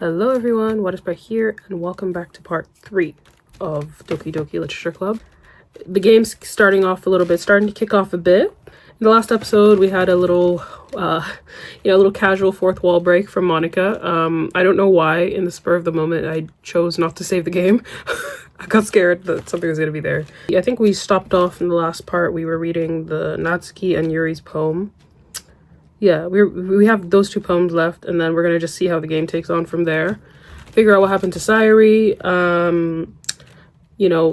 Hello everyone, What is By here, and welcome back to part 3 of Doki Literature Club. The game's starting to kick off a bit. In the last episode, we had a little casual fourth wall break from Monica. I don't know why, in the spur of the moment, I chose not to save the game. I got scared that something was going to be there. I think we stopped off in the last part. We were reading the Natsuki and Yuri's poem. Yeah, we have those two poems left, and then we're gonna just see how the game takes on from there. Figure out what happened to Sayuri.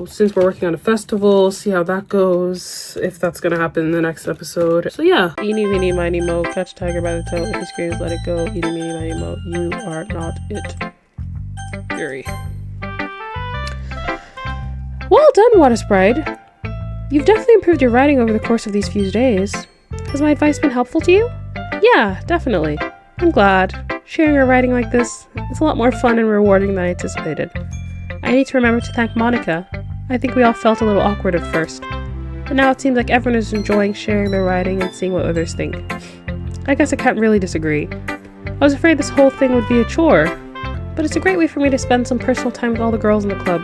Since we're working on a festival, see how that goes, if that's gonna happen in the next episode. So yeah. Eeny, meeny, miny, mo, catch a tiger by the toe. If he screams, let it go. Eeny, meeny, miny, mo, you are not it. Yuri. Well done, Water Sprite. You've definitely improved your writing over the course of these few days. Has my advice been helpful to you? Yeah, definitely. I'm glad. Sharing our writing like this is a lot more fun and rewarding than I anticipated. I need to remember to thank Monica. I think we all felt a little awkward at first, but now it seems like everyone is enjoying sharing their writing and seeing what others think. I guess I can't really disagree. I was afraid this whole thing would be a chore, but it's a great way for me to spend some personal time with all the girls in the club.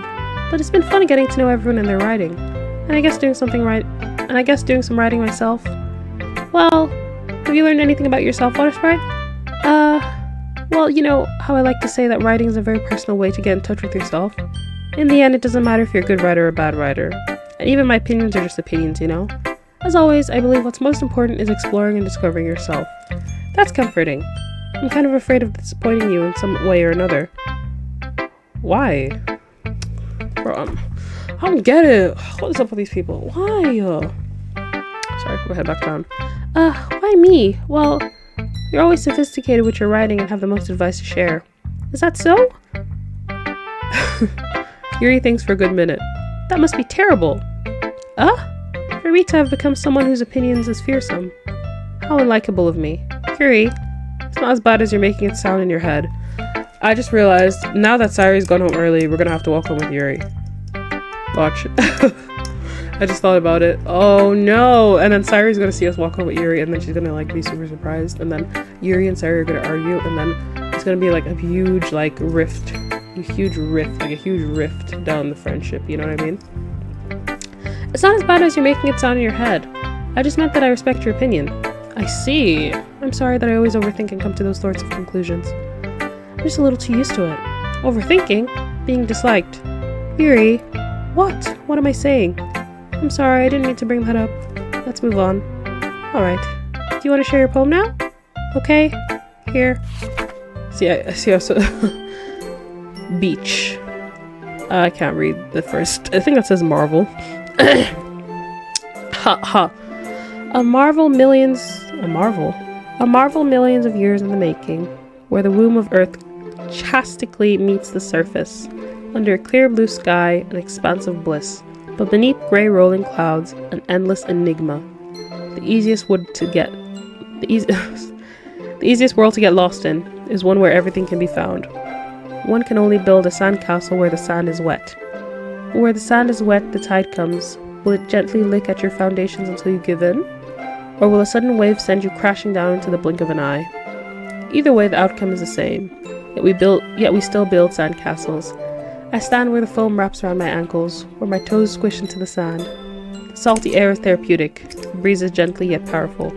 But it's been fun getting to know everyone and their writing, and I guess doing some writing myself. Well, have you learned anything about yourself, Water Sprite? Well, you know how I like to say that writing is a very personal way to get in touch with yourself. In the end, it doesn't matter if you're a good writer or a bad writer. And even my opinions are just opinions, you know? As always, I believe what's most important is exploring and discovering yourself. That's comforting. I'm kind of afraid of disappointing you in some way or another. Why? Bro, I don't get it. What is up with these people? Why? Sorry, go ahead, back down. Why me? Well, you're always sophisticated with your writing and have the most advice to share. Is that so? Yuri thinks for a good minute. That must be terrible. For me to have become someone whose opinions is fearsome. How unlikable of me. Yuri, it's not as bad as you're making it sound in your head. I just realized, now that Sayuri's gone home early, we're gonna have to walk home with Yuri. Watch. I just thought about it. Oh no! And then Sayuri's gonna see us walk home with Yuri, and then she's gonna be super surprised, and then Yuri and Sayuri are gonna argue, and then it's gonna be like a huge rift down the friendship. You know what I mean? It's not as bad as you're making it sound in your head. I just meant that I respect your opinion. I see. I'm sorry that I always overthink and come to those sorts of conclusions. I'm just a little too used to it. Overthinking? Being disliked. Yuri, what? What am I saying? I'm sorry, I didn't mean to bring that up. Let's move on. Alright. Do you want to share your poem now? Okay. Here. I see also Beach. I can't read the first. I think that says Marvel. A marvel millions of years in the making, where the womb of Earth chastically meets the surface, under a clear blue sky, an expanse of bliss. But beneath grey rolling clouds, an endless enigma. The easiest world to get lost in is one where everything can be found. One can only build a sandcastle where the sand is wet. But where the sand is wet, the tide comes. Will it gently lick at your foundations until you give in? Or will a sudden wave send you crashing down into the blink of an eye? Either way, the outcome is the same. Yet we still build sandcastles. I stand where the foam wraps around my ankles, where my toes squish into the sand. The salty air is therapeutic, the breeze is gently yet powerful.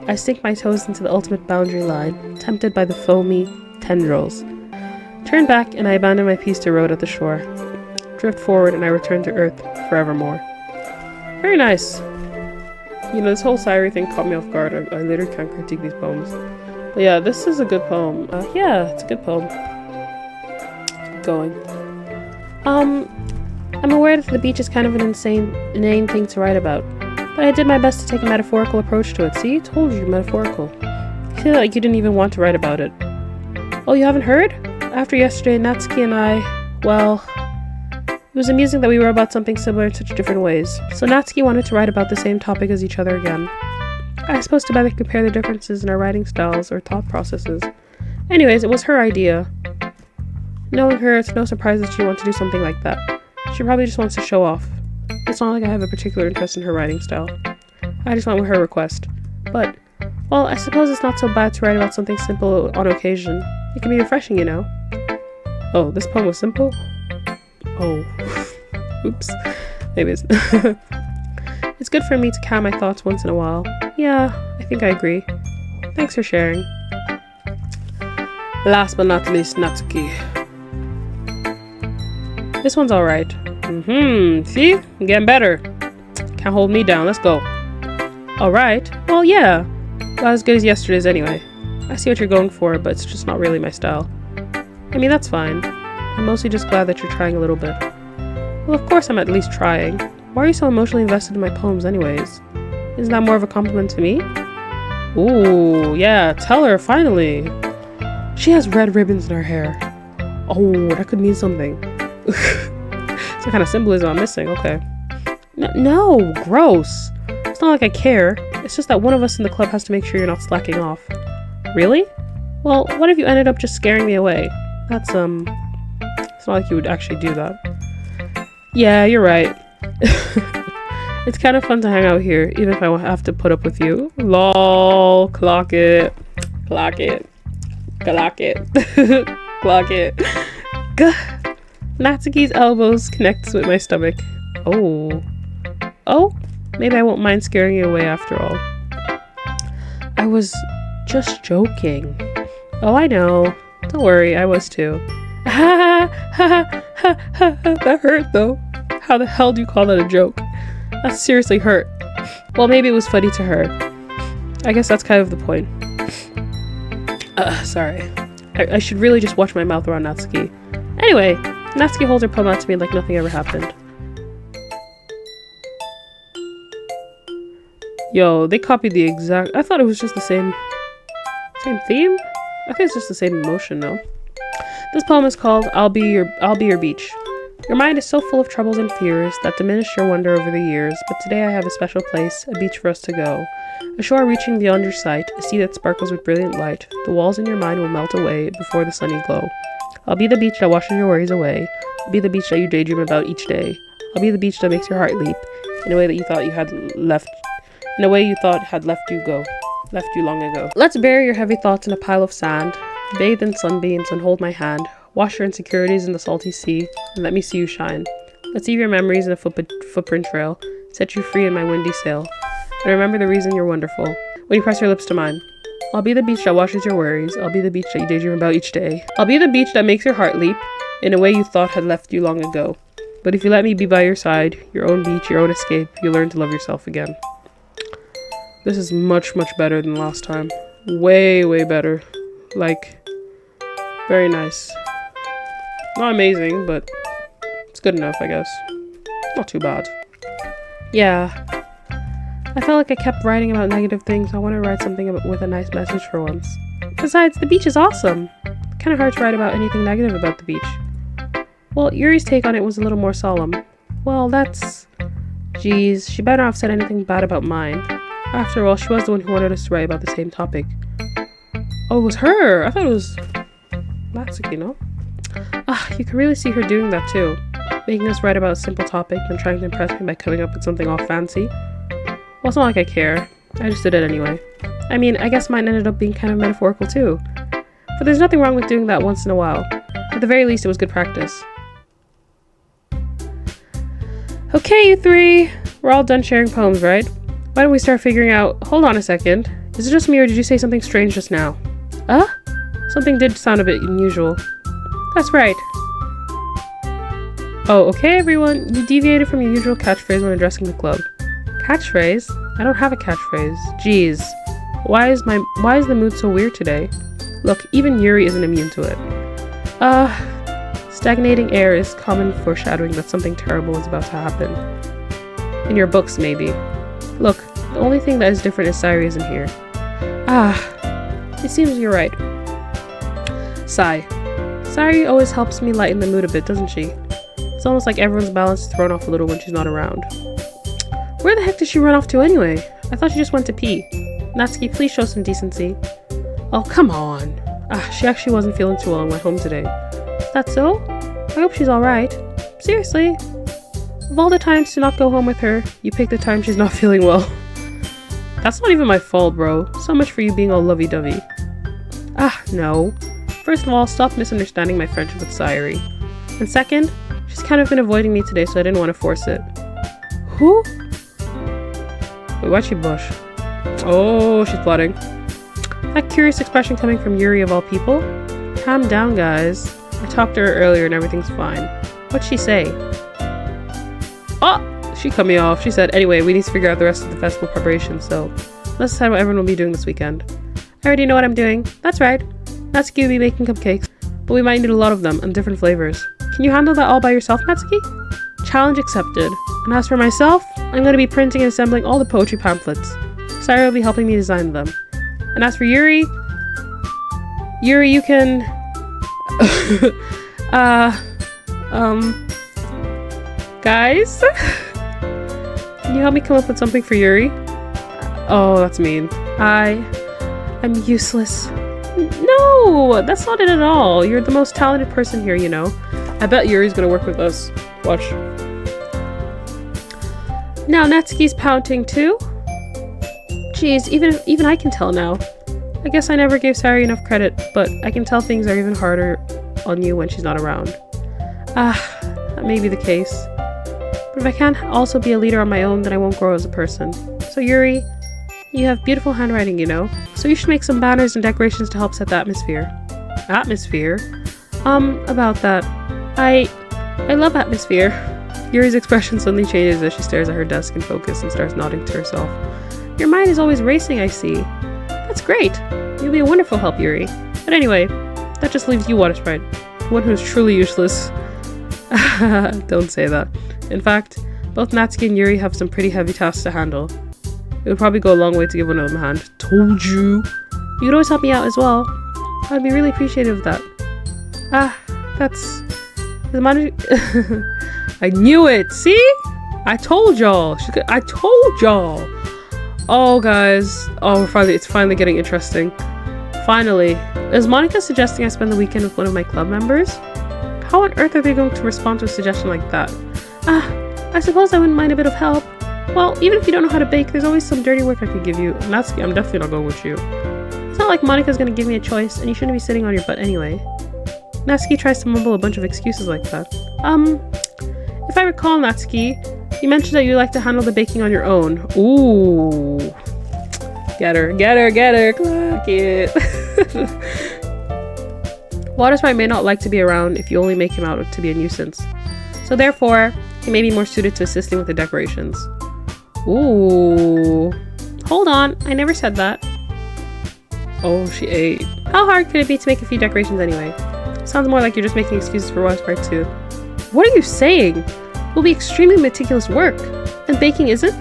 I sink my toes into the ultimate boundary line, tempted by the foamy tendrils. Turn back and I abandon my piece to road at the shore. Drift forward and I return to earth forevermore. Very nice. You know, this whole Sayuri thing caught me off guard. I literally can't critique these poems. But yeah, this is a good poem. Yeah, it's a good poem. Going. I'm aware that the beach is kind of an inane thing to write about, but I did my best to take a metaphorical approach to it. See, I told you, metaphorical. You feel like you didn't even want to write about it. Oh, you haven't heard? After yesterday, Natsuki and I, well, it was amusing that we wrote about something similar in such different ways. So Natsuki wanted to write about the same topic as each other again. I was supposed to better compare the differences in our writing styles or thought processes. Anyways, it was her idea. Knowing her, it's no surprise that she wants to do something like that. She probably just wants to show off. It's not like I have a particular interest in her writing style. I just went with her request. But Well, I suppose it's not so bad to write about something simple on occasion. It can be refreshing, you know. Oh, this poem was simple? Oh. Oops. Maybe it's... It's good for me to calm my thoughts once in a while. Yeah, I think I agree. Thanks for sharing. Last but not least, Natsuki. This one's alright. See? I'm getting better. Can't hold me down. Let's go. Alright? Well, yeah. Not as good as yesterday's anyway. I see what you're going for, but it's just not really my style. I mean, that's fine. I'm mostly just glad that you're trying a little bit. Well, of course I'm at least trying. Why are you so emotionally invested in my poems anyways? Isn't that more of a compliment to me? Ooh, yeah, tell her, finally. She has red ribbons in her hair. Oh, that could mean something. It's the kind of symbolism I'm missing, okay. No, gross. It's not like I care. It's just that one of us in the club has to make sure you're not slacking off. Really? Well, what if you ended up just scaring me away? That's, it's not like you would actually do that. Yeah, you're right. It's kind of fun to hang out here, even if I have to put up with you. Lol, clock it. Clock it. Clock it. Clock it. Natsuki's elbows connects with my stomach. Oh. Oh? Maybe I won't mind scaring you away after all. I was just joking. Oh, I know. Don't worry, I was too. Ha ha ha ha ha. That hurt though. How the hell do you call that a joke? That seriously hurt. Well, maybe it was funny to her. I guess that's kind of the point. Sorry. I should really just watch my mouth around Natsuki. Anyway, Natsuki holds her poem out to me like nothing ever happened. Yo, they copied the exact... I thought it was just the same theme? I think it's just the same emotion, no? This poem is called I'll Be Your Beach. Your mind is so full of troubles and fears that diminish your wonder over the years, but today I have a special place, a beach for us to go. A shore reaching beyond your sight, a sea that sparkles with brilliant light. The walls in your mind will melt away before the sunny glow. I'll be the beach that washes your worries away. I'll be the beach that you daydream about each day. I'll be the beach that makes your heart leap in a way that you thought had left you long ago. Let's bury your heavy thoughts in a pile of sand, bathe in sunbeams and hold my hand. Wash your insecurities in the salty sea, and let me see you shine. Let's leave your memories in a footprint trail, set you free in my windy sail, and remember the reason you're wonderful, when you press your lips to mine. I'll be the beach that washes your worries, I'll be the beach that you daydream about each day. I'll be the beach that makes your heart leap, in a way you thought had left you long ago. But if you let me be by your side, your own beach, your own escape, you'll learn to love yourself again. This is much, much better than last time. Way, way better. Like, very nice. Not amazing, but it's good enough, I guess. Not too bad. Yeah. I felt like I kept writing about negative things. I want to write something with a nice message for once. Besides, the beach is awesome. Kind of hard to write about anything negative about the beach. Well, Yuri's take on it was a little more solemn. Well, that's... Geez, she better not have said anything bad about mine. After all, she was the one who wanted us to write about the same topic. Oh, it was her! I thought it was... Natsuki, no? You can really see her doing that too. Making us write about a simple topic, then trying to impress me by coming up with something all fancy. Well, it's not like I care. I just did it anyway. I mean, I guess mine ended up being kind of metaphorical too. But there's nothing wrong with doing that once in a while. At the very least, it was good practice. Okay, you three. We're all done sharing poems, right? Why don't we start figuring out... Hold on a second. Is it just me or did you say something strange just now? Something did sound a bit unusual. That's right. Oh, okay everyone. You deviated from your usual catchphrase when addressing the club. Catchphrase? I don't have a catchphrase. Jeez. Why is the mood so weird today? Look, even Yuri isn't immune to it. Stagnating air is common foreshadowing that something terrible is about to happen. In your books, maybe. Look, the only thing that is different is Sayuri isn't here. It seems you're right. Sigh. Sayuri always helps me lighten the mood a bit, doesn't she? It's almost like everyone's balance is thrown off a little when she's not around. Where the heck did she run off to anyway? I thought she just went to pee. Natsuki, please show some decency. Oh, come on. She actually wasn't feeling too well and went home today. Is that so? I hope she's alright. Seriously? Of all the times to not go home with her, you pick the time she's not feeling well. That's not even my fault, bro. So much for you being all lovey-dovey. Ah, no. First of all, stop misunderstanding my friendship with Sayuri. And second, she's kind of been avoiding me today, so I didn't want to force it. Who? Wait, why'd she blush? Oh, she's plotting. That curious expression coming from Yuri of all people? Calm down, guys. I talked to her earlier and everything's fine. What'd she say? Oh! She cut me off. She said, anyway, we need to figure out the rest of the festival preparations, so let's decide what everyone will be doing this weekend. I already know what I'm doing. That's right. Natsuki will be making cupcakes, but we might need a lot of them and different flavors. Can you handle that all by yourself, Natsuki? Challenge accepted. And as for myself, I'm going to be printing and assembling all the poetry pamphlets. Sayuri will be helping me design them. And as for Yuri, you can... Guys? Can you help me come up with something for Yuri? Oh, that's mean. I'm useless. No, that's not it at all. You're the most talented person here, you know. I bet Yuri's gonna work with us. Watch. Now Natsuki's pouting too? Jeez, even I can tell now. I guess I never gave Sayuri enough credit, but I can tell things are even harder on you when she's not around. That may be the case. But if I can't also be a leader on my own, then I won't grow as a person. So Yuri, you have beautiful handwriting, you know, so you should make some banners and decorations to help set the atmosphere. Atmosphere? About that. I love atmosphere. Yuri's expression suddenly changes as she stares at her desk in focus and starts nodding to herself. Your mind is always racing, I see. That's great. You'll be a wonderful help, Yuri. But anyway, that just leaves you, Water Sprite. One who's truly useless. Don't say that. In fact, both Natsuki and Yuri have some pretty heavy tasks to handle. It would probably go a long way to give one of them a hand. Told you! You could always help me out as well. I'd be really appreciative of that. That's... I knew it! See? I told y'all! I told y'all! Oh, guys. Oh, it's finally getting interesting. Finally. Is Monica suggesting I spend the weekend with one of my club members? How on earth are they going to respond to a suggestion like that? I suppose I wouldn't mind a bit of help. Well, even if you don't know how to bake, there's always some dirty work I could give you. And I'm definitely not going with you. It's not like Monica's gonna give me a choice, and you shouldn't be sitting on your butt anyway. Natsuki tries to mumble a bunch of excuses like that. If I recall, Natsuki, you mentioned that you like to handle the baking on your own. Ooh. Get her, clock it. Water Sprite may not like to be around if you only make him out to be a nuisance. So therefore, he may be more suited to assisting with the decorations. Ooh. Hold on, I never said that. Oh, she ate. How hard could it be to make a few decorations anyway? Sounds more like you're just making excuses for Water Sprite too. What are you saying? It will be extremely meticulous work. And baking isn't?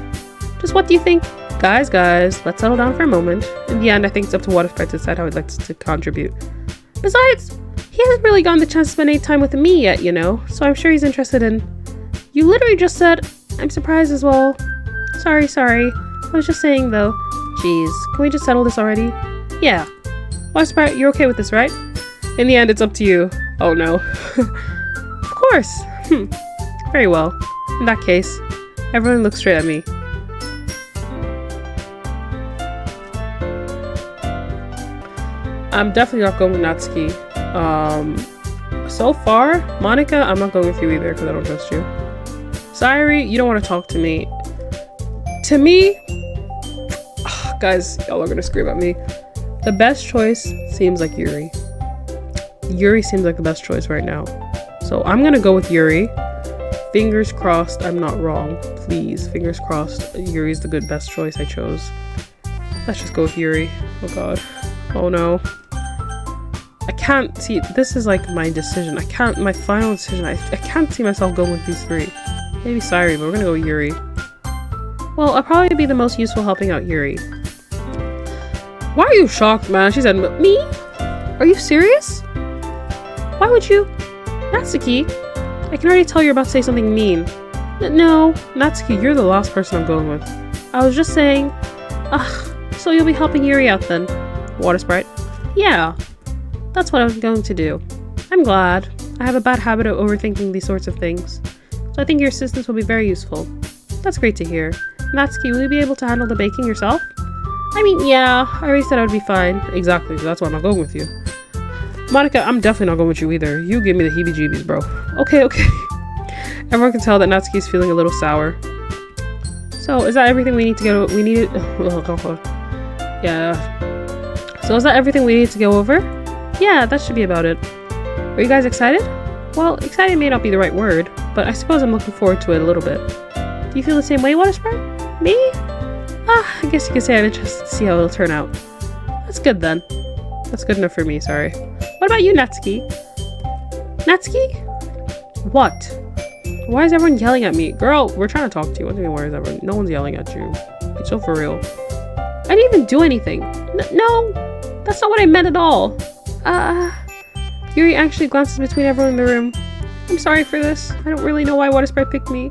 Just what do you think? Guys, let's settle down for a moment. In the end, I think it's up to Water Sprite to decide how he'd like to contribute. Besides, he hasn't really gotten the chance to spend any time with me yet, you know, so I'm sure he's interested in... You literally just said, I'm surprised as well. Sorry. I was just saying though. Jeez, can we just settle this already? Yeah. Water Sprite, you're okay with this, right? In the end, it's up to you. Oh no. Of course. Very well. In that case, everyone looks straight at me. I'm definitely not going with Natsuki. So far, Monica, I'm not going with you either because I don't trust you. Sayuri, you don't want to talk to me. To me, guys, y'all are gonna scream at me. The best choice seems like Yuri. Yuri seems like the best choice right now. So I'm gonna go with Yuri. Fingers crossed I'm not wrong. Please, fingers crossed Yuri's the best choice I chose. Let's just go with Yuri. Oh god. Oh no. I can't see, this is like my decision. My final decision. I can't see myself going with these three. Maybe Sayuri, but we're gonna go with Yuri. Well, I'll probably be the most useful helping out Yuri. Why are you shocked, man? She said, me? Are you serious? Why would you? Natsuki, I can already tell you're about to say something mean. No, Natsuki, you're the last person I'm going with. I was just saying, so you'll be helping Yuri out then? Water Sprite. Yeah, that's what I'm going to do. I'm glad. I have a bad habit of overthinking these sorts of things. So I think your assistance will be very useful. That's great to hear. Natsuki, will you be able to handle the baking yourself? I mean, yeah, I already said I would be fine. Exactly, that's why I'm not going with you. Monica, I'm definitely not going with you either. You give me the heebie-jeebies, bro. Okay. Everyone can tell that Natsuki's feeling a little sour. So, is that everything we need to go? Yeah. So, is that everything we need to go over? Yeah, that should be about it. Are you guys excited? Well, excited may not be the right word, but I suppose I'm looking forward to it a little bit. Do you feel the same way, Watersprite? Me? I guess you could say I'm interested to see how it'll turn out. That's good then. That's good enough for me, sorry. What about you, Natsuki? Natsuki? What? Why is everyone yelling at me? Girl, we're trying to talk to you. What do you mean, why is everyone? No one's yelling at you. Be so for real. I didn't even do anything. No, that's not what I meant at all. Yuri actually glances between everyone in the room. I'm sorry for this. I don't really know why Watersprite picked me.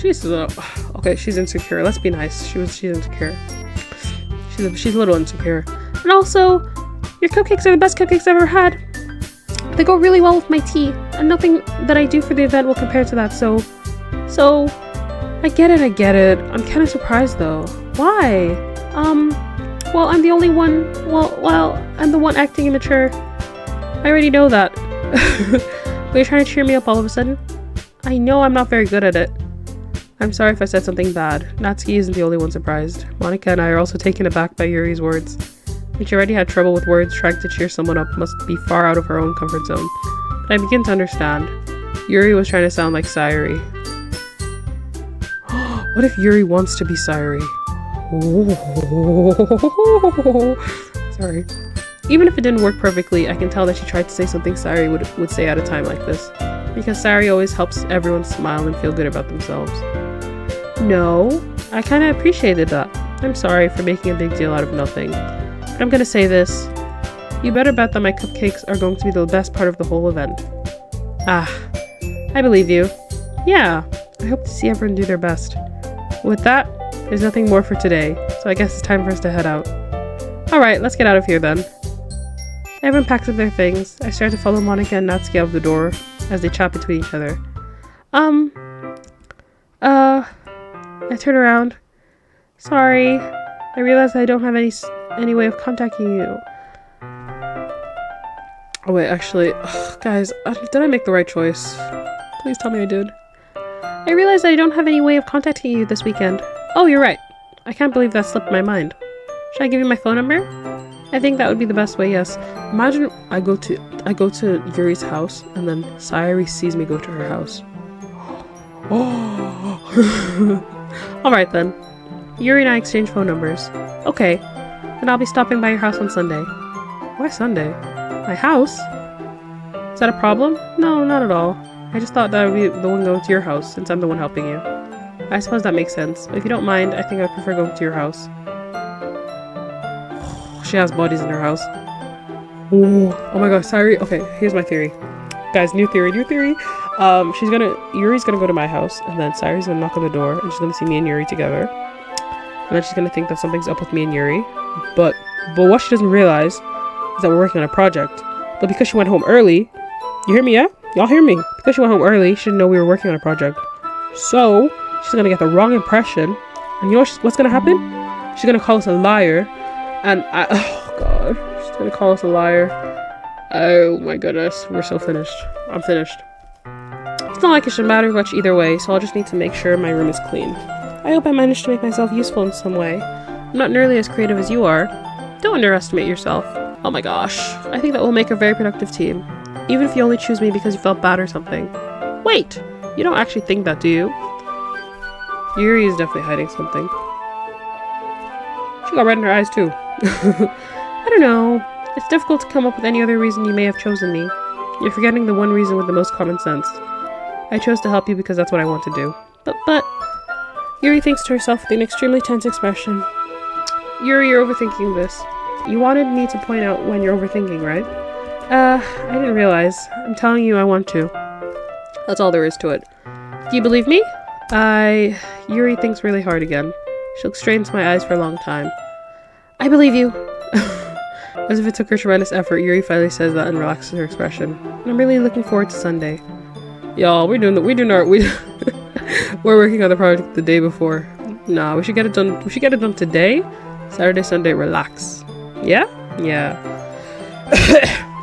She's okay, she's insecure. Let's be nice. She's insecure. She's a little insecure. And also, your cupcakes are the best cupcakes I've ever had. They go really well with my tea, and nothing that I do for the event will compare to that, so I get it. I'm kind of surprised though. Why? Well, I'm the only one, well, I'm the one acting immature. I already know that. But you're trying to cheer me up all of a sudden? I know I'm not very good at it. I'm sorry if I said something bad. Natsuki isn't the only one surprised. Monica and I are also taken aback by Yuri's words. When she already had trouble with words, trying to cheer someone up must be far out of her own comfort zone. But I begin to understand. Yuri was trying to sound like Sayuri. What if Yuri wants to be Sayuri? Sorry. Even if it didn't work perfectly, I can tell that she tried to say something Sayuri would say at a time like this. Because Sayuri always helps everyone smile and feel good about themselves. No, I kind of appreciated that. I'm sorry for making a big deal out of nothing. But I'm gonna say this. You better bet that my cupcakes are going to be the best part of the whole event. I believe you. Yeah, I hope to see everyone do their best. With that, there's nothing more for today, so I guess it's time for us to head out. Alright, let's get out of here then. Everyone packs up their things. I start to follow Monica and Natsuki out of the door as they chat between each other. I turn around. Sorry, I realize I don't have any way of contacting you. Oh wait, actually, guys, did I make the right choice? Please tell me I did. I realize I don't have any way of contacting you this weekend. Oh, you're right. I can't believe that slipped my mind. Should I give you my phone number? I think that would be the best way, yes. Imagine I go to Yuri's house and then Sayuri sees me go to her house. Alright then. Yuri and I exchange phone numbers. Okay. Then I'll be stopping by your house on Sunday. Why Sunday? My house? Is that a problem? No, not at all. I just thought that I would be the one going to your house since I'm the one helping you. I suppose that makes sense. But if you don't mind, I think I prefer going to your house. She has bodies in her house. Oh my gosh, Sayuri. Okay, here's my theory. Guys, new theory. Yuri's gonna go to my house, and then Sayuri's gonna knock on the door, and she's gonna see me and Yuri together. And then she's gonna think that something's up with me and Yuri. But what she doesn't realize is that we're working on a project. But because she went home early, you hear me, yeah? Y'all hear me? Because she went home early, she didn't know we were working on a project. So, she's gonna get the wrong impression. And you know what's gonna happen? She's gonna call us a liar. And oh god, she's gonna call us a liar. Oh my goodness, we're so finished. I'm finished. It's not like it should matter much either way, so I'll just need to make sure my room is clean. I hope I managed to make myself useful in some way. I'm not nearly as creative as you are. Don't underestimate yourself. Oh my gosh, I think that will make a very productive team. Even if you only choose me because you felt bad or something. Wait, you don't actually think that, do you? Yuri is definitely hiding something. She got red in her eyes too. I don't know. It's difficult to come up with any other reason you may have chosen me. You're forgetting the one reason with the most common sense. I chose to help you because that's what I want to do. But... Yuri thinks to herself with an extremely tense expression. Yuri, you're overthinking this. You wanted me to point out when you're overthinking, right? I didn't realize. I'm telling you I want to. That's all there is to it. Do you believe me? Yuri thinks really hard again. She looks straight into my eyes for a long time. I believe you. As if it took her tremendous effort, Yuri finally says that and relaxes her expression. I'm really looking forward to Sunday. Y'all, we're working on the project the day before. Nah, we should get it done. We should get it done today. Saturday, Sunday, relax. Yeah? Yeah.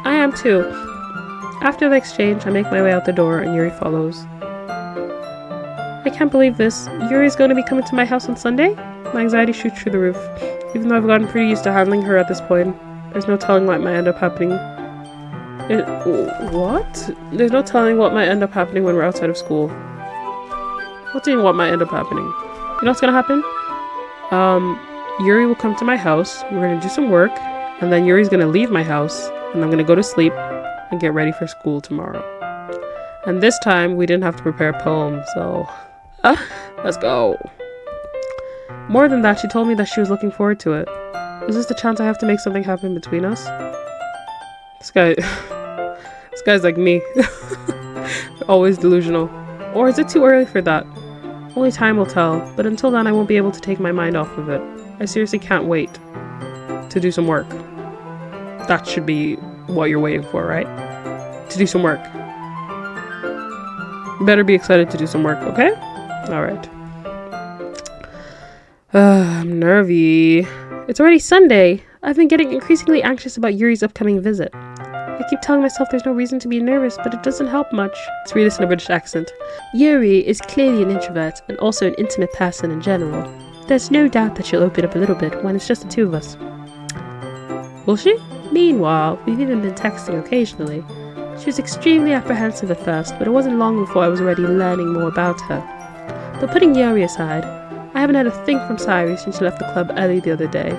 I am too. After the exchange, I make my way out the door and Yuri follows. I can't believe this. Yuri's going to be coming to my house on Sunday? My anxiety shoots through the roof. Even though I've gotten pretty used to handling her at this point, there's no telling what might end up happening. What? There's no telling what might end up happening when we're outside of school. What do you mean what might end up happening? You know what's gonna happen? Yuri will come to my house, we're gonna do some work, and then Yuri's gonna leave my house, and I'm gonna go to sleep and get ready for school tomorrow. And this time, we didn't have to prepare a poem, so... let's go. More than that, she told me that she was looking forward to it. Is this the chance I have to make something happen between us? This guy's like me. Always delusional. Or is it too early for that? Only time will tell, but until then I won't be able to take my mind off of it. I seriously can't wait to do some work. That should be what you're waiting for, right? To do some work. You better be excited to do some work, okay? Alright. I'm nervy. It's already Sunday. I've been getting increasingly anxious about Yuri's upcoming visit. I keep telling myself there's no reason to be nervous, but it doesn't help much. Let's read this in a British accent. Yuri is clearly an introvert and also an intimate person in general. There's no doubt that she'll open up a little bit when it's just the two of us. Will she? Meanwhile, we've even been texting occasionally. She was extremely apprehensive at first, but it wasn't long before I was already learning more about her. But putting Yuri aside, I haven't had a thing from Sayuri since she left the club early the other day.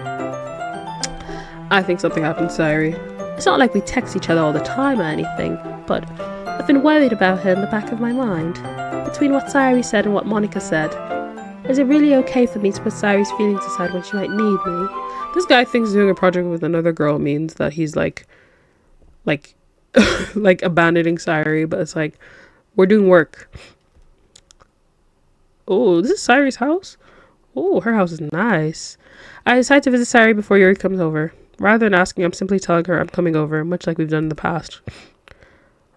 I think something happened to Sayuri. It's not like we text each other all the time or anything, but I've been worried about her in the back of my mind. Between what Sayuri said and what Monica said, is it really okay for me to put Sayuri's feelings aside when she might need me? This guy thinks doing a project with another girl means that he's like abandoning Sayuri, but it's like, we're doing work. Oh, this is Sayuri's house? Oh, her house is nice. I decide to visit Sayuri before Yuri comes over. Rather than asking, I'm simply telling her I'm coming over, much like we've done in the past.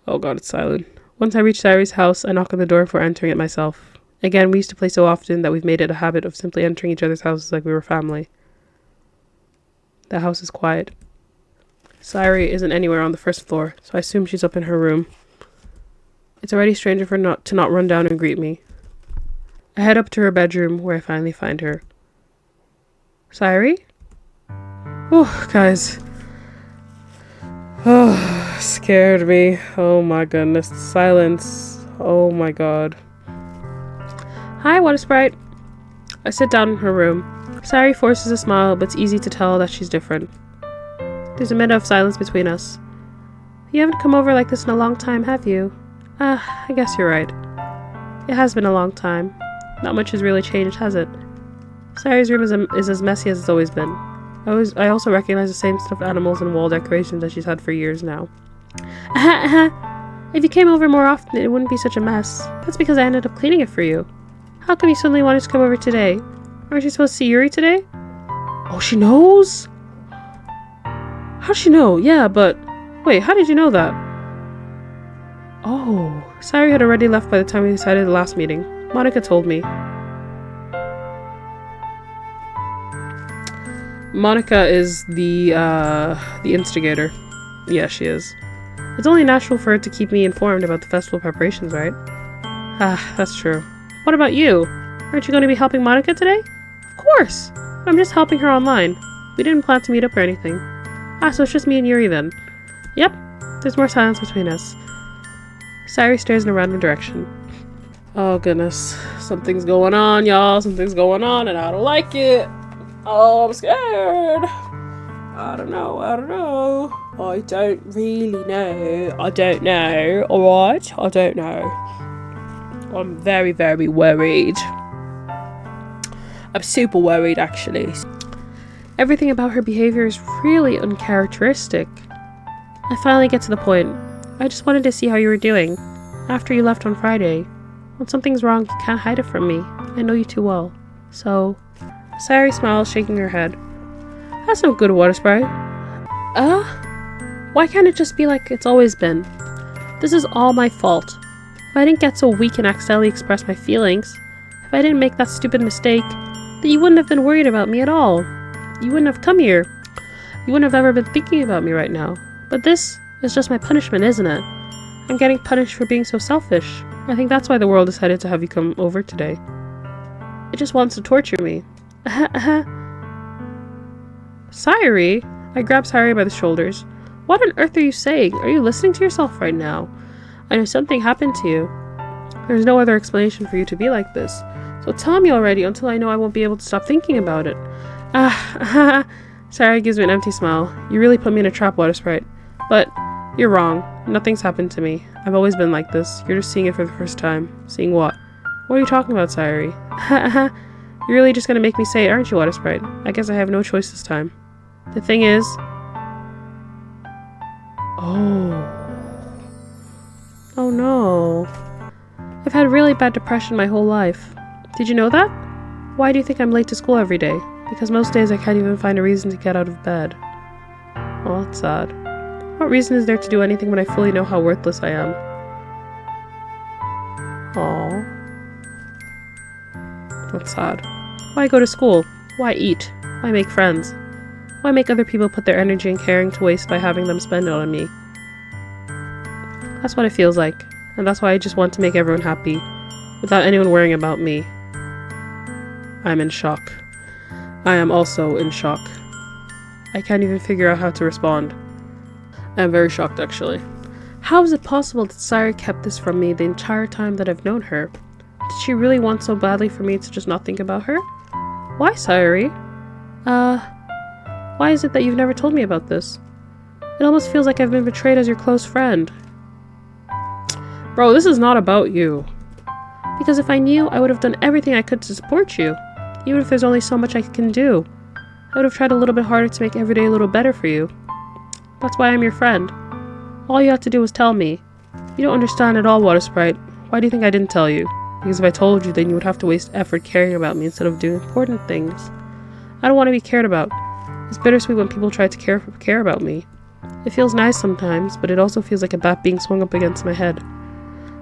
Oh god, it's silent. Once I reach Sayuri's house, I knock on the door before entering it myself. Again, we used to play so often that we've made it a habit of simply entering each other's houses like we were family. The house is quiet. Sayuri isn't anywhere on the first floor, so I assume she's up in her room. It's already strange of her to not run down and greet me. I head up to her bedroom, where I finally find her. Sayuri? Oh, guys. Oh, scared me. Oh my goodness. Silence. Oh my god. Hi, Water Sprite. I sit down in her room. Sayuri forces a smile, but it's easy to tell that she's different. There's a minute of silence between us. You haven't come over like this in a long time, have you? I guess you're right. It has been a long time. Not much has really changed, has it? Sayuri's room is as messy as it's always been. I also recognize the same stuffed animals and wall decorations that she's had for years now. If you came over more often, it wouldn't be such a mess. That's because I ended up cleaning it for you. How come you suddenly wanted to come over today? Aren't you supposed to see Yuri today? Oh, she knows? How'd she know? Yeah, but... Wait, how did you know that? Oh, Sayuri had already left by the time we decided the last meeting. Monica told me. Monica is the instigator. Yeah, she is. It's only natural for her to keep me informed about the festival preparations, right? Ah, that's true. What about you? Aren't you going to be helping Monica today? Of course! I'm just helping her online. We didn't plan to meet up or anything. Ah, so it's just me and Yuri then. Yep, there's more silence between us. Sayuri stares in a random direction. Oh goodness, something's going on, y'all. Something's going on and I don't like it. Oh, I'm scared. I don't know. I don't really know. I don't know. Alright? I don't know. I'm very, very worried. I'm super worried, actually. Everything about her behavior is really uncharacteristic. I finally get to the point. I just wanted to see how you were doing. After you left on Friday. When something's wrong, you can't hide it from me. I know you too well. So... Sayuri smiles, shaking her head. That's no good, Water Sprite. Why can't it just be like it's always been? This is all my fault. If I didn't get so weak and accidentally express my feelings, if I didn't make that stupid mistake, then you wouldn't have been worried about me at all. You wouldn't have come here. You wouldn't have ever been thinking about me right now. But this is just my punishment, isn't it? I'm getting punished for being so selfish. I think that's why the world decided to have you come over today. It just wants to torture me. Sayuri? I grabbed Sayuri by the shoulders. What on earth are you saying? Are you listening to yourself right now? I know something happened to you. There's no other explanation for you to be like this. So tell me already until I know I won't be able to stop thinking about it. Sayuri gives me an empty smile. You really put me in a trap, Water Sprite. But you're wrong. Nothing's happened to me. I've always been like this. You're just seeing it for the first time. Seeing what? What are you talking about, Sayuri? You're really just gonna make me say it, aren't you, Water Sprite? I guess I have no choice this time. The thing is... Oh no. I've had really bad depression my whole life. Did you know that? Why do you think I'm late to school every day? Because most days I can't even find a reason to get out of bed. Oh, that's sad. What reason is there to do anything when I fully know how worthless I am? Aww. That's sad. Why go to school? Why eat? Why make friends? Why make other people put their energy and caring to waste by having them spend it on me? That's what it feels like, and that's why I just want to make everyone happy, without anyone worrying about me. I'm in shock. I am also in shock. I can't even figure out how to respond. I'm very shocked, actually. How is it possible that Sayuri kept this from me the entire time that I've known her? Did she really want so badly for me to just not think about her? Why, Sayuri? Why is it that you've never told me about this? It almost feels like I've been betrayed as your close friend. Bro, this is not about you. Because if I knew, I would have done everything I could to support you. Even if there's only so much I can do. I would have tried a little bit harder to make every day a little better for you. That's why I'm your friend. All you have to do is tell me. You don't understand at all, Water Sprite. Why do you think I didn't tell you? Because if I told you, then you would have to waste effort caring about me instead of doing important things. I don't want to be cared about. It's bittersweet when people try to care about me. It feels nice sometimes, but it also feels like a bat being swung up against my head.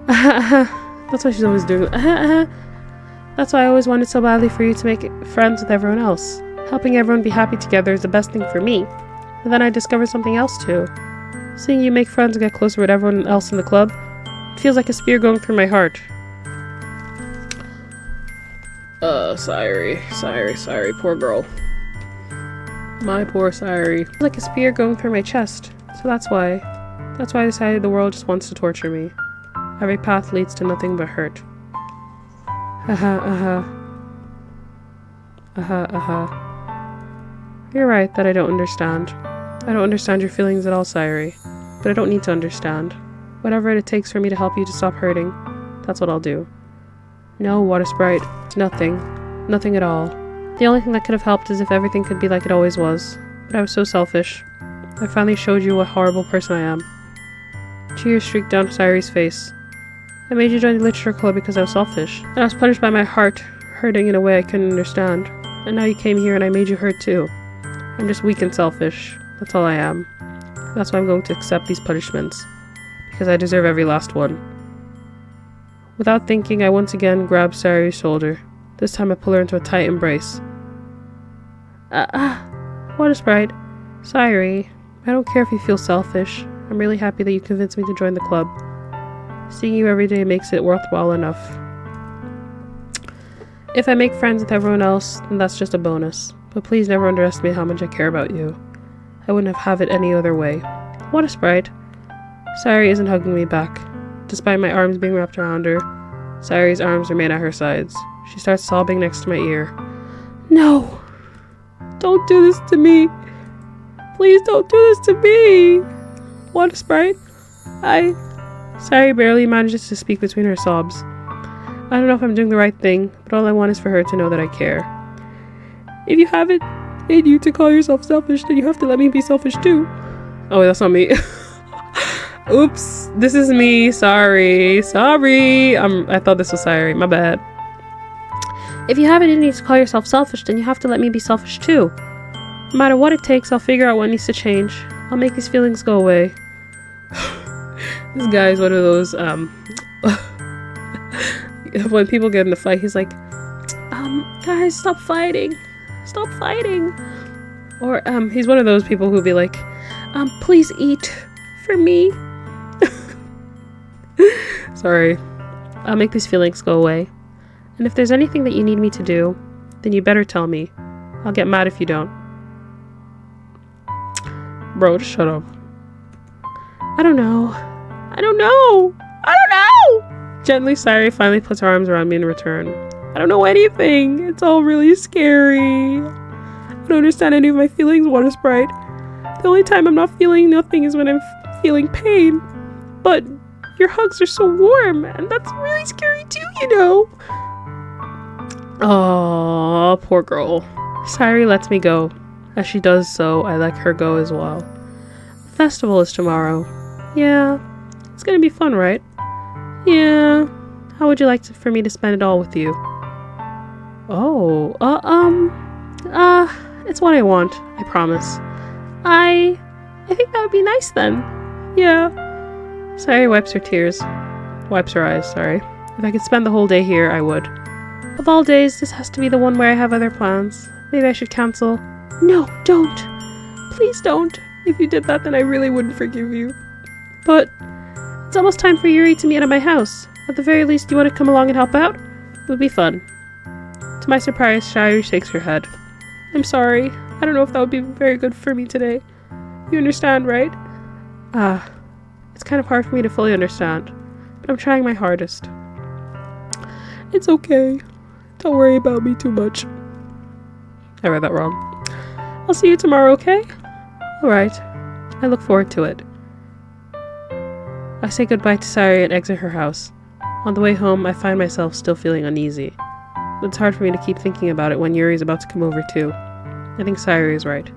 That's why she's always doing That's why I always wanted so badly for you to make friends with everyone else. Helping everyone be happy together is the best thing for me. But then I discovered something else too. Seeing you make friends and get closer with everyone else in the club, it feels like a spear going through my heart. Sayuri, poor girl. My poor Sayuri. It's like a spear going through my chest. So that's why I decided the world just wants to torture me. Every path leads to nothing but hurt. You're right that I don't understand. I don't understand your feelings at all, Sayuri. But I don't need to understand. Whatever it takes for me to help you to stop hurting, that's what I'll do. No, Water Sprite. It's nothing. Nothing at all. The only thing that could have helped is if everything could be like it always was. But I was so selfish. I finally showed you what a horrible person I am. Tears streaked down Sayuri's face. I made you join the literature club because I was selfish. And I was punished by my heart, hurting in a way I couldn't understand. And now you came here and I made you hurt too. I'm just weak and selfish. That's all I am. That's why I'm going to accept these punishments. Because I deserve every last one. Without thinking, I once again grabbed Sayuri's shoulder. This time I pull her into a tight embrace. Water Sprite. Sayuri, I don't care if you feel selfish. I'm really happy that you convinced me to join the club. Seeing you every day makes it worthwhile enough. If I make friends with everyone else, then that's just a bonus. But please never underestimate how much I care about you. I wouldn't have it any other way. Water Sprite. Sayuri isn't hugging me back. Despite my arms being wrapped around her, Sayuri's arms remain at her sides. She starts sobbing next to my ear. No! Don't do this to me! Please don't do this to me! Water Sprite. Sayuri barely manages to speak between her sobs. I don't know if I'm doing the right thing, but all I want is for her to know that I care. If you have it in you to call yourself selfish, then you have to let me be selfish too. Oh, that's not me. Oops, this is me. Sorry. I thought this was Sayuri. My bad. If you have it in you to call yourself selfish, then you have to let me be selfish too. No matter what it takes, I'll figure out what needs to change. I'll make these feelings go away. This guy is one of those, when people get in a fight, he's like, Guys, stop fighting. Stop fighting. Or, he's one of those people who'll be like, please eat for me. Sorry. I'll make these feelings go away. And if there's anything that you need me to do, then you better tell me. I'll get mad if you don't. Bro, just shut up. I don't know. I don't know. I don't know! Gently, Sayuri finally puts her arms around me in return. I don't know anything. It's all really scary. I don't understand any of my feelings, Water Sprite. The only time I'm not feeling nothing is when I'm feeling pain. But your hugs are so warm, and that's really scary too, you know. Oh, poor girl. Sayuri lets me go. As she does so, I let her go as well. The festival is tomorrow. Yeah, it's gonna be fun, right? Yeah. How would you like for me to spend it all with you? Oh, it's what I want, I promise. I think that would be nice then. Yeah. Sayuri wipes her tears. Wipes her eyes, sorry. If I could spend the whole day here, I would. Of all days, this has to be the one where I have other plans. Maybe I should cancel. No, don't. Please don't. If you did that, then I really wouldn't forgive you. But it's almost time for Yuri to meet at my house. At the very least, you want to come along and help out? It would be fun. To my surprise, Sayuri shakes her head. I'm sorry. I don't know if that would be very good for me today. You understand, right? It's kind of hard for me to fully understand, but I'm trying my hardest. It's okay. Don't worry about me too much. I read that wrong. I'll see you tomorrow, okay? Alright. I look forward to it. I say goodbye to Sayuri and exit her house. On the way home, I find myself still feeling uneasy. It's hard for me to keep thinking about it when Yuri's about to come over too. I think Sayuri is right.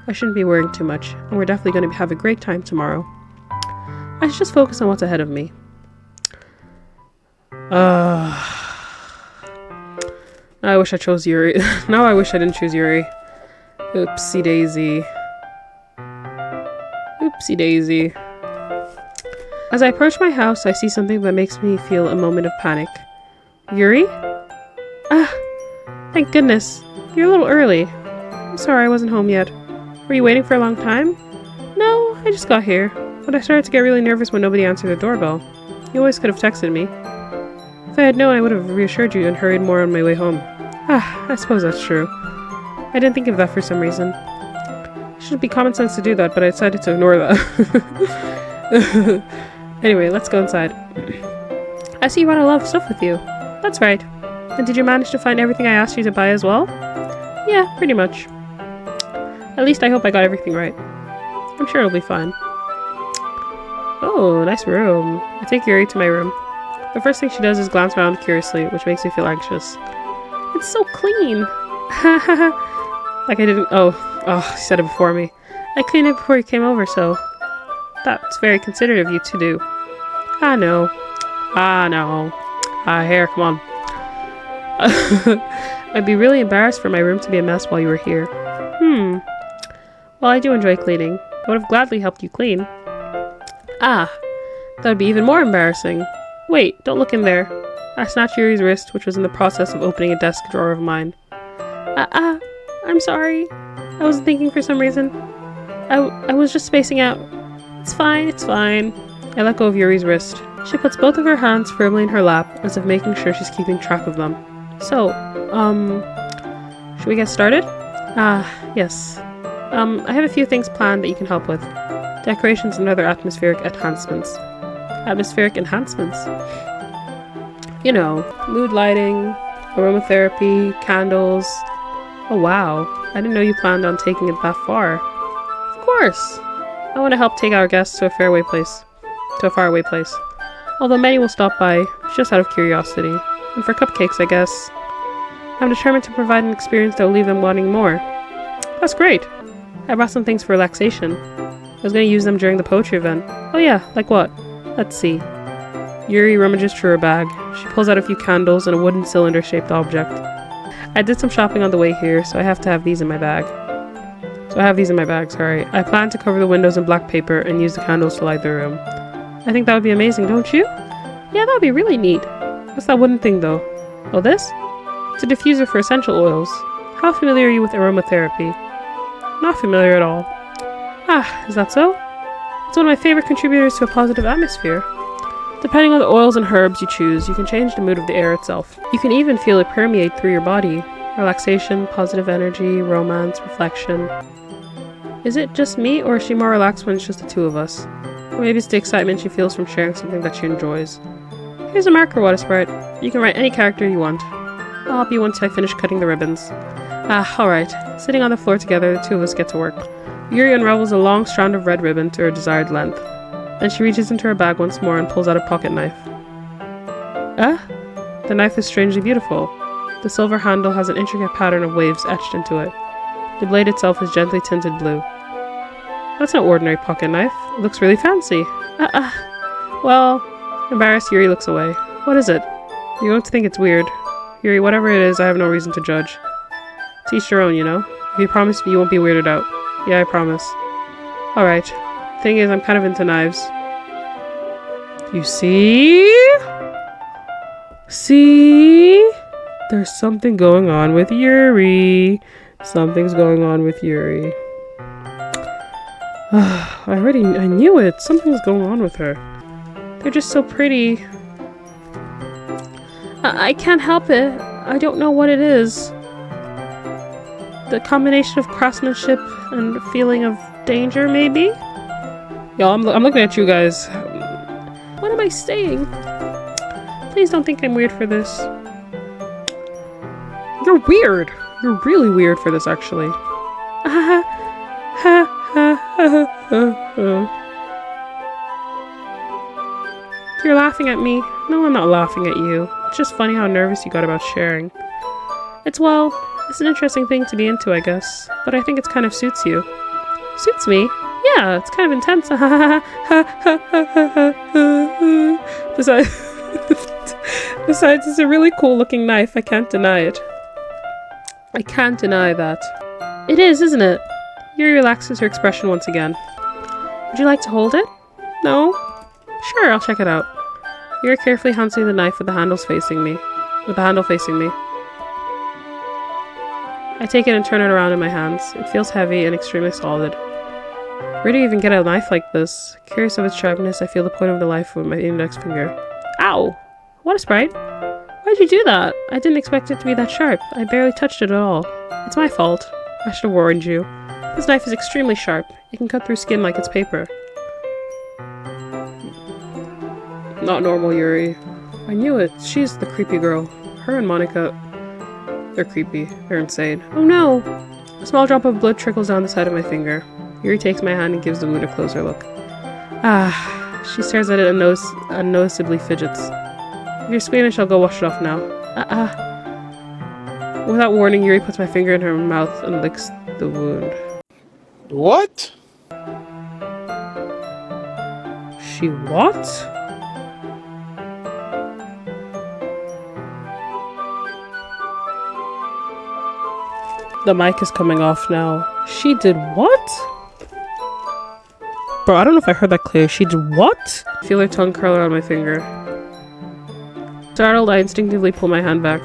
I shouldn't be worrying too much, and we're definitely going to have a great time tomorrow. I should just focus on what's ahead of me. Now I wish I chose Yuri. Now I wish I didn't choose Yuri. Oopsie daisy. Oopsie daisy. As I approach my house, I see something that makes me feel a moment of panic. Yuri? Thank goodness. You're a little early. I'm sorry I wasn't home yet. Were you waiting for a long time? No, I just got here. But I started to get really nervous when nobody answered the doorbell. You always could have texted me. If I had known, I would have reassured you and hurried more on my way home. I suppose that's true. I didn't think of that for some reason. It should be common sense to do that, but I decided to ignore that. Anyway, let's go inside. I see you brought a lot of stuff with you. That's right. And did you manage to find everything I asked you to buy as well? Yeah, pretty much. At least I hope I got everything right. I'm sure it'll be fine. Oh, nice room. I take Yuri to my room. The first thing she does is glance around curiously, which makes me feel anxious. It's so clean. Like I didn't... Oh, she said it before me. I cleaned it before you came over, so... That's very considerate of you to do. I know. Here, come on. I'd be really embarrassed for my room to be a mess while you were here. Well, I do enjoy cleaning. I would have gladly helped you clean. That would be even more embarrassing. Wait, don't look in there. I snatched Yuri's wrist, which was in the process of opening a desk drawer of mine. I'm sorry. I wasn't thinking for some reason. I was just spacing out. It's fine. I let go of Yuri's wrist. She puts both of her hands firmly in her lap, as if making sure she's keeping track of them. So, should we get started? Yes. I have a few things planned that you can help with. Decorations and other atmospheric enhancements. Atmospheric enhancements? You know, mood lighting, aromatherapy, candles. Oh wow, I didn't know you planned on taking it that far. Of course! I want to help take our guests to a faraway place. Although many will stop by, just out of curiosity. And for cupcakes, I guess. I'm determined to provide an experience that will leave them wanting more. That's great! I brought some things for relaxation. I was going to use them during the poetry event. Oh yeah, like what? Let's see. Yuri rummages through her bag. She pulls out a few candles and a wooden cylinder-shaped object. I did some shopping on the way here, so I have to have these in my bag. Sorry. I plan to cover the windows in black paper and use the candles to light the room. I think that would be amazing, don't you? Yeah, that would be really neat. What's that wooden thing, though? Oh, this? It's a diffuser for essential oils. How familiar are you with aromatherapy? Not familiar at all. Ah, is that so? It's one of my favorite contributors to a positive atmosphere. Depending on the oils and herbs you choose, you can change the mood of the air itself. You can even feel it permeate through your body. Relaxation, positive energy, romance, reflection. Is it just me, or is she more relaxed when it's just the two of us? Or maybe it's the excitement she feels from sharing something that she enjoys. Here's a marker, Water Sprite. You can write any character you want. I'll help you once I finish cutting the ribbons. Ah, alright. Sitting on the floor together, the two of us get to work. Yuri unravels a long strand of red ribbon to her desired length. Then she reaches into her bag once more and pulls out a pocket knife. The knife is strangely beautiful. The silver handle has an intricate pattern of waves etched into it. The blade itself is gently tinted blue. That's no ordinary pocket knife. It looks really fancy. Well, embarrassed, Yuri looks away. What is it? You're going to think it's weird. Yuri, whatever it is, I have no reason to judge. To each your own, you know? If you promise me you won't be weirded out. Yeah, I promise. Alright. Thing is, I'm kind of into knives. You see? See? There's something going on with Yuri. Something's going on with Yuri. I knew it. Something's going on with her. They're just so pretty. I can't help it. I don't know what it is. The combination of craftsmanship and feeling of danger, maybe? Yo, I'm looking at you guys. What am I saying? Please don't think I'm weird for this. You're weird. You're really weird for this, actually. You're laughing at me. No, I'm not laughing at you. It's just funny how nervous you got about sharing. It's an interesting thing to be into, I guess. But I think it kind of suits you. Suits me? Yeah, it's kind of intense. Besides, it's a really cool looking knife. I can't deny it. I can't deny that. It is, isn't it? Yuri relaxes her expression once again. Would you like to hold it? No? Sure, I'll check it out. Yuri carefully hands me the knife with the handle facing me. I take it and turn it around in my hands. It feels heavy and extremely solid. Where do you even get a knife like this? Curious of its sharpness, I feel the point of the knife with my index finger. Ow! What a sprite! Why'd you do that? I didn't expect it to be that sharp. I barely touched it at all. It's my fault. I should have warned you. This knife is extremely sharp. It can cut through skin like it's paper. Not normal, Yuri. I knew it. She's the creepy girl. Her and Monica... They're creepy. They're insane. Oh no! A small drop of blood trickles down the side of my finger. Yuri takes my hand and gives the wound a closer look. She stares at it and unnoticeably fidgets. If you're squeamish, I'll go wash it off now. Without warning, Yuri puts my finger in her mouth and licks the wound. What? She what? The mic is coming off now. She did what? Bro, I don't know if I heard that clear. She did what? I feel her tongue curl around my finger. Startled, I instinctively pull my hand back.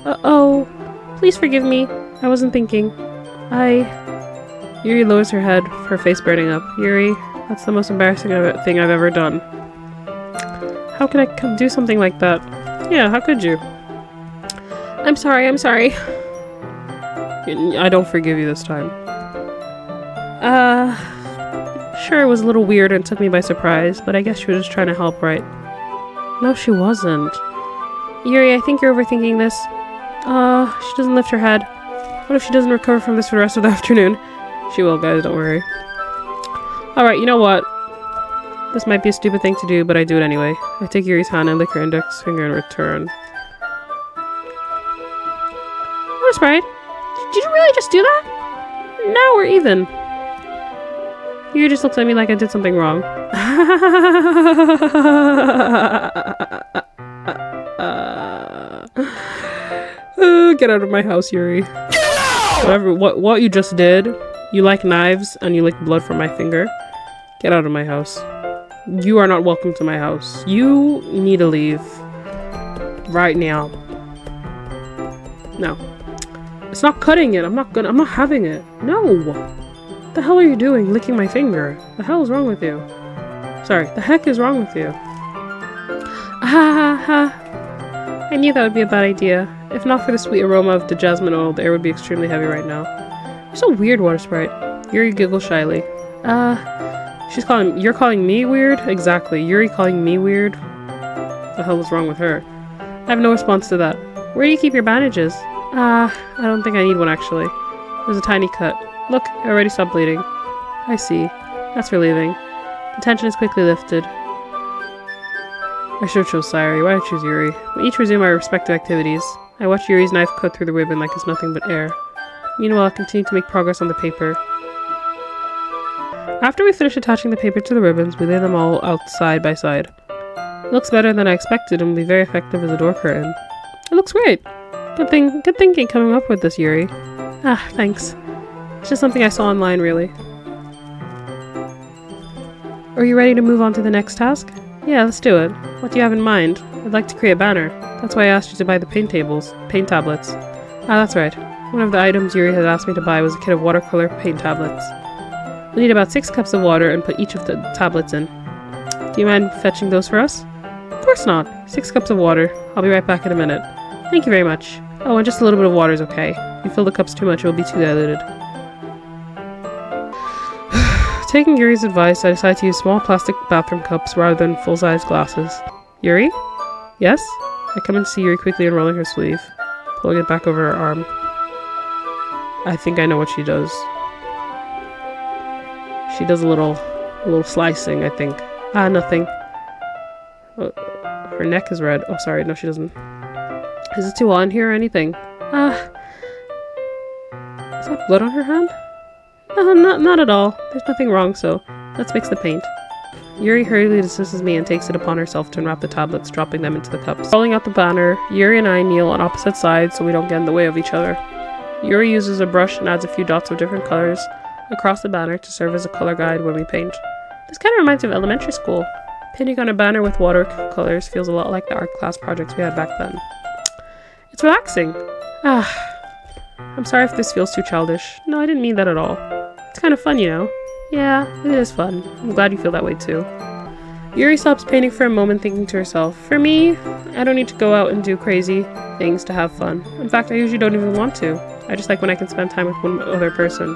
Uh-oh. Please forgive me. I wasn't thinking. Yuri lowers her head, her face burning up. Yuri, that's the most embarrassing thing I've ever done. How could I do something like that? Yeah, how could you? I'm sorry. I don't forgive you this time. Sure, it was a little weird and took me by surprise, but I guess she was just trying to help, right? No, she wasn't. Yuri, I think you're overthinking this. She doesn't lift her head. What if she doesn't recover from this for the rest of the afternoon? She will, guys, don't worry. Alright, you know what? This might be a stupid thing to do, but I do it anyway. I take Yuri's hand and lick her index finger in return. What a sprite! Did you really just do that? Now we're even. Yuri just looks at me like I did something wrong. Get out of my house, Yuri. Whatever, what you just did, you like knives and you lick blood from my finger. Get out of my house. You are not welcome to my house. You need to leave. Right now. No. It's not cutting it. I'm not having it. No! What the hell are you doing? Licking my finger. The hell is wrong with you? Sorry, the heck is wrong with you? Ah ha ha. I knew that would be a bad idea. If not for the sweet aroma of the jasmine oil, the air would be extremely heavy right now. You're so weird, Water Sprite. Yuri giggles shyly. You're calling me weird? Exactly. Yuri calling me weird? The hell is wrong with her? I have no response to that. Where do you keep your bandages? I don't think I need one actually. There's a tiny cut. Look, it already stopped bleeding. I see. That's relieving. The tension is quickly lifted. I should have chose Sayuri. Why did I choose Yuri? We each resume our respective activities. I watch Yuri's knife cut through the ribbon like it's nothing but air. Meanwhile, I continue to make progress on the paper. After we finish attaching the paper to the ribbons, we lay them all out side by side. It looks better than I expected and will be very effective as a door curtain. It looks great. Good thinking coming up with this, Yuri. Thanks. It's just something I saw online, really. Are you ready to move on to the next task? Yeah, let's do it. What do you have in mind? I'd like to create a banner. That's why I asked you to buy the paint tablets. That's right. One of the items Yuri had asked me to buy was a kit of watercolor paint tablets. We need about 6 cups of water and put each of the tablets in. Do you mind fetching those for us? Of course not. 6 cups of water. I'll be right back in a minute. Thank you very much. Oh, and just a little bit of water is okay. If you fill the cups too much, it will be too diluted. Taking Yuri's advice, I decided to use small plastic bathroom cups rather than full-size glasses. Yuri? Yes? I come in to see Yuri quickly unrolling her sleeve, pulling it back over her arm. I think I know what she does. She does a little slicing, I think. Nothing. Oh, her neck is red. Oh, sorry. No, she doesn't. Is it too on here or anything? Is that blood on her hand? Not at all. There's nothing wrong, so let's mix the paint. Yuri hurriedly dismisses me and takes it upon herself to unwrap the tablets, dropping them into the cups. Rolling out the banner, Yuri and I kneel on opposite sides so we don't get in the way of each other. Yuri uses a brush and adds a few dots of different colors across the banner to serve as a color guide when we paint. This kind of reminds me of elementary school. Painting on a banner with watercolors feels a lot like the art class projects we had back then. It's relaxing. I'm sorry if this feels too childish. No, I didn't mean that at all. It's kind of fun, you know? Yeah, it is fun. I'm glad you feel that way too. Yuri stops painting for a moment, thinking to herself, for me, I don't need to go out and do crazy things to have fun. In fact, I usually don't even want to. I just like when I can spend time with one other person.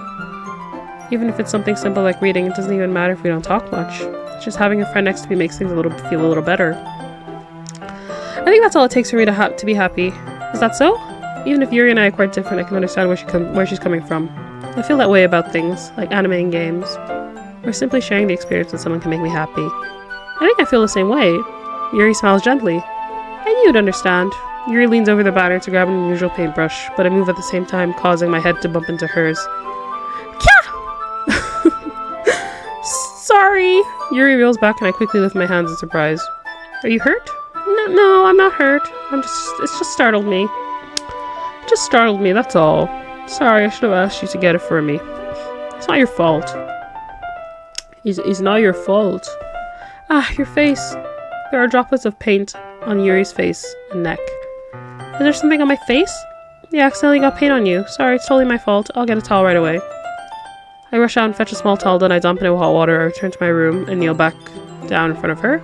Even if it's something simple like reading, it doesn't even matter if we don't talk much. Just having a friend next to me makes things feel a little better. I think that's all it takes for me to be happy. Is that so? Even if Yuri and I are quite different, I can understand where she's coming from. I feel that way about things, like anime and games, or simply sharing the experience with someone can make me happy. I think I feel the same way. Yuri smiles gently. I knew you'd understand. Yuri leans over the banner to grab an unusual paintbrush, but I move at the same time, causing my head to bump into hers. Sorry! Yuri reels back and I quickly lift my hands in surprise. Are you hurt? No, I'm not hurt. It's just startled me. It just startled me, that's all. Sorry, I should have asked you to get it for me. It's not your fault. It's not your fault. Your face. There are droplets of paint on Yuri's face and neck. Is there something on my face? Yeah, I accidentally got paint on you. Sorry, it's totally my fault. I'll get a towel right away. I rush out and fetch a small towel, then I dump it in hot water. I return to my room and kneel back down in front of her.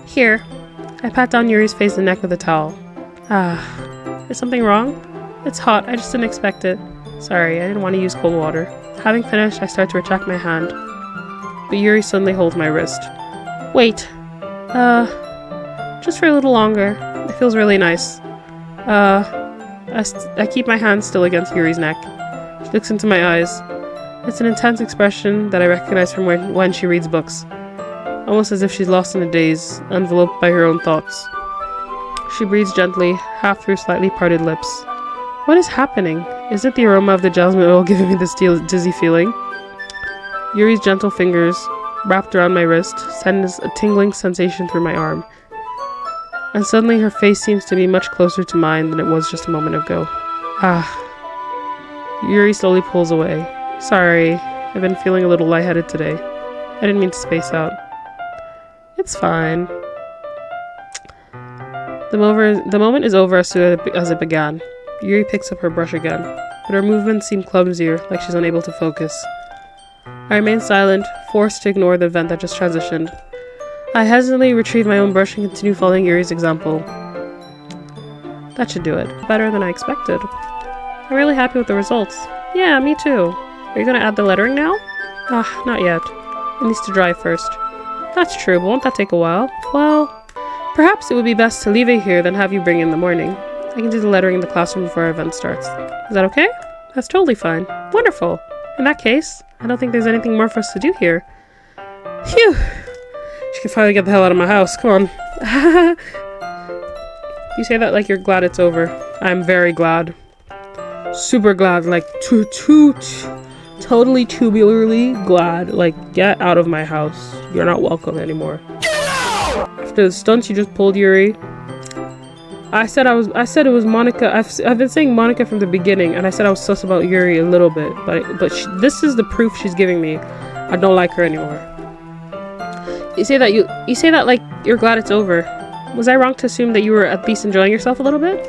Here. I pat down Yuri's face and neck with a towel. Is something wrong? It's hot, I just didn't expect it. Sorry, I didn't want to use cold water. Having finished, I start to retract my hand. But Yuri suddenly holds my wrist. Wait. Just for a little longer. It feels really nice. I keep my hand still against Yuri's neck. She looks into my eyes. It's an intense expression that I recognize from when she reads books. Almost as if she's lost in a daze, enveloped by her own thoughts. She breathes gently, half through slightly parted lips. What is happening? Is it the aroma of the jasmine oil giving me this dizzy feeling? Yuri's gentle fingers, wrapped around my wrist, sends a tingling sensation through my arm. And suddenly her face seems to be much closer to mine than it was just a moment ago. Yuri slowly pulls away. Sorry, I've been feeling a little lightheaded today. I didn't mean to space out. It's fine. The moment is over as soon as it began. Yuri picks up her brush again, but her movements seem clumsier, like she's unable to focus. I remain silent, forced to ignore the event that just transitioned. I hesitantly retrieve my own brush and continue following Yuri's example. That should do it. Better than I expected. I'm really happy with the results. Yeah, me too. Are you gonna add the lettering now? Not yet. It needs to dry first. That's true, but won't that take a while? Well, perhaps it would be best to leave it here than have you bring it in the morning. I can do the lettering in the classroom before our event starts. Is that okay? That's totally fine. Wonderful. In that case, I don't think there's anything more for us to do here. Phew! She can finally get the hell out of my house. Come on. You say that like you're glad it's over. I'm very glad. Super glad. Like, totally tubularly glad. Like, get out of my house. You're not welcome anymore. After the stunts you just pulled, Yuri. I said it was Monica. I've been saying Monica from the beginning, and I said I was sus about Yuri a little bit, but this is the proof she's giving me. I don't like her anymore. You say that like you're glad it's over. Was I wrong to assume that you were at least enjoying yourself a little bit?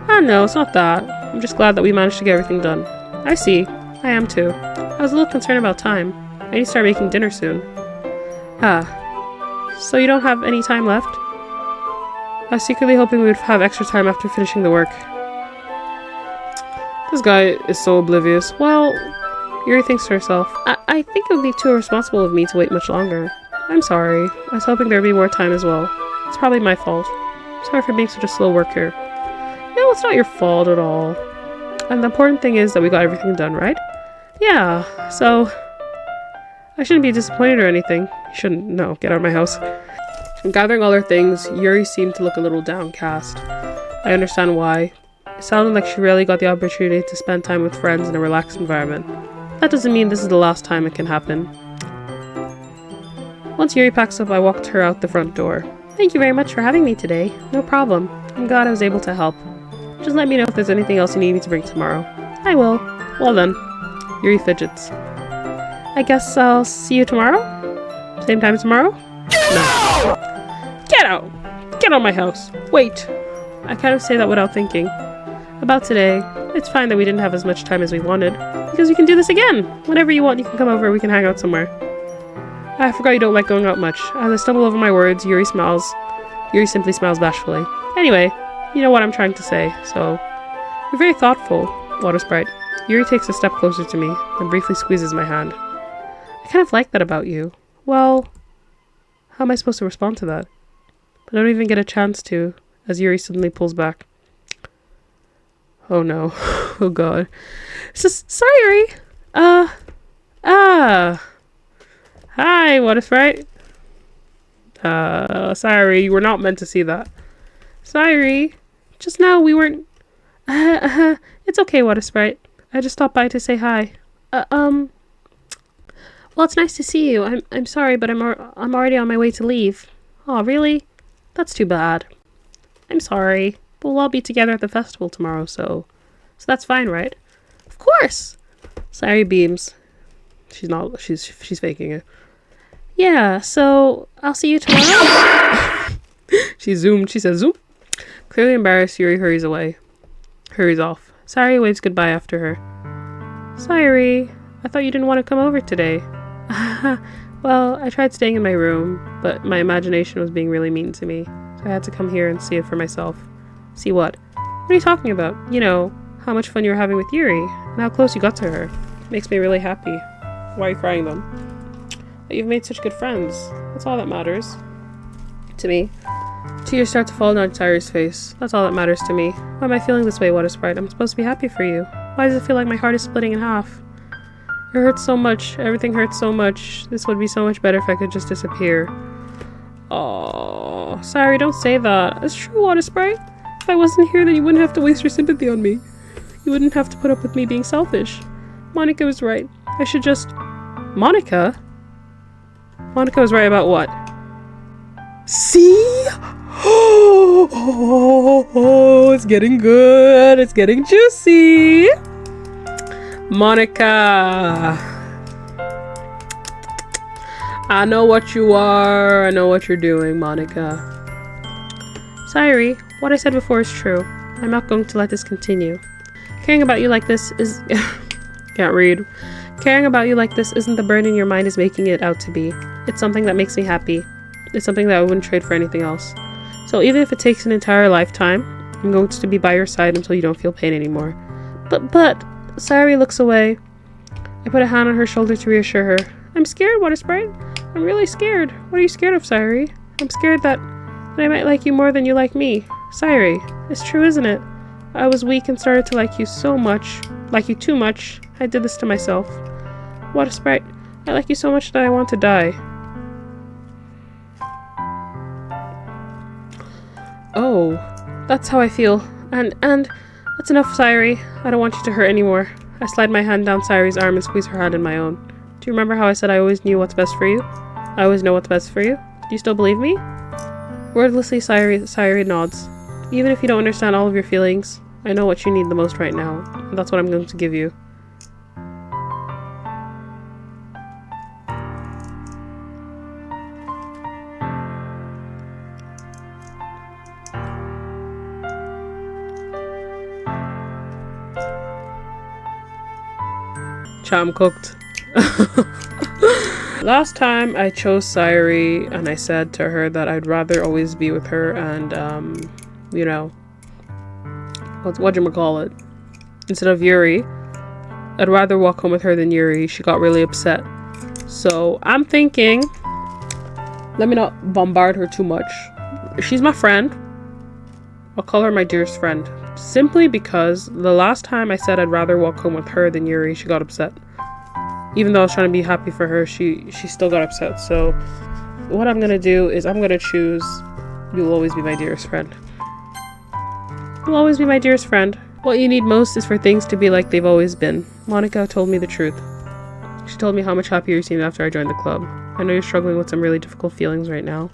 No, it's not that. I'm just glad that we managed to get everything done. I see. I am too. I was a little concerned about time. I need to start making dinner soon. So you don't have any time left? I was secretly hoping we would have extra time after finishing the work. This guy is so oblivious. Well, Yuri thinks to herself. I think it would be too irresponsible of me to wait much longer. I'm sorry. I was hoping there would be more time as well. It's probably my fault. Sorry for being such a slow worker. No, it's not your fault at all. And the important thing is that we got everything done, right? Yeah, so I shouldn't be disappointed or anything. You shouldn't. No, get out of my house. Gathering all her things, Yuri seemed to look a little downcast. I understand why. It sounded like she really got the opportunity to spend time with friends in a relaxed environment. That doesn't mean this is the last time it can happen. Once Yuri packs up, I walked her out the front door. Thank you very much for having me today. No problem. I'm glad I was able to help. Just let me know if there's anything else you need me to bring tomorrow. I will. Well then. Yuri fidgets. I guess I'll see you tomorrow? Same time tomorrow? No. Get out! Get out of my house! Wait! I kind of say that without thinking. About today, it's fine that we didn't have as much time as we wanted, because we can do this again! Whenever you want, you can come over, we can hang out somewhere. I forgot you don't like going out much. As I stumble over my words, Yuri smiles. Yuri simply smiles bashfully. Anyway, you know what I'm trying to say, so... You're very thoughtful, Water Sprite. Yuri takes a step closer to me, then briefly squeezes my hand. I kind of like that about you. Well, how am I supposed to respond to that? But I don't even get a chance to, as Yuri suddenly pulls back. Oh no. Oh god. Sorry, Yuri. Hi, Water Sprite. Sorry, you were not meant to see that. Sorry. Just now we weren't... It's okay, Water Sprite. I just stopped by to say hi. Well, it's nice to see you. I'm sorry, but I'm already on my way to leave. Oh, really? That's too bad. I'm sorry. But we'll all be together at the festival tomorrow, so that's fine, right? Of course! Sorry, beams. She's not, she's faking it. Yeah, so I'll see you tomorrow. She zoomed, she says zoom. Clearly embarrassed, Yuri hurries off. Sari waves goodbye after her. Sorry, I thought you didn't want to come over today. Well, I tried staying in my room, but my imagination was being really mean to me, so I had to come here and see it for myself. See what? What are you talking about? You know, how much fun you were having with Yuri, and how close you got to her. Makes me really happy. Why are you crying then? That you've made such good friends. That's all that matters. To me. Tears start to fall down Cyrus' face. That's all that matters to me. Why am I feeling this way, Water Sprite? I'm supposed to be happy for you. Why does it feel like my heart is splitting in half? It hurts so much. Everything hurts so much. This would be so much better if I could just disappear. Oh, sorry, don't say that. It's true, Water Sprite. If I wasn't here, then you wouldn't have to waste your sympathy on me. You wouldn't have to put up with me being selfish. Monica was right. I should just... Monica? Monica was right about what? See? Oh, it's getting good. It's getting juicy. Monica. I know what you are. I know what you're doing, Monica. Sorry, What I said before is true. I'm not going to let this continue. Caring about you like this is... Can't read. Caring about you like this isn't the burden your mind is making it out to be. It's something that makes me happy. It's something that I wouldn't trade for anything else. So even if it takes an entire lifetime, I'm going to be by your side until you don't feel pain anymore. But, Sayuri looks away. I put a hand on her shoulder to reassure her. I'm scared, Water Sprite. I'm really scared. What are you scared of, Sayuri? I'm scared that I might like you more than you like me. Sayuri, it's true, isn't it? I was weak and started to like you so much. Like you too much. I did this to myself. Water Sprite, I like you so much that I want to die. Oh, that's how I feel. And that's enough, Sayuri. I don't want you to hurt anymore. I slide my hand down Sayuri's arm and squeeze her hand in my own. Do you remember how I said I always knew what's best for you? I always know what's best for you? Do you still believe me? Wordlessly, Sayuri nods. Even if you don't understand all of your feelings, I know what you need the most right now, and that's what I'm going to give you. Cham cooked. Last time I chose Sayuri and I said to her that I'd rather always be with her and you know, whatchamacallit, instead of Yuri. I'd rather walk home with her than Yuri. She got really upset. So I'm thinking, let me not bombard her too much. She's my friend. I'll call her my dearest friend. Simply because the last time I said I'd rather walk home with her than Yuri, she got upset. Even though I was trying to be happy for her, she still got upset. So what I'm gonna do is I'm gonna choose, you'll always be my dearest friend. You'll always be my dearest friend. What you need most is for things to be like they've always been. Monica told me the truth. She told me how much happier you seemed after I joined the club. I know you're struggling with some really difficult feelings right now,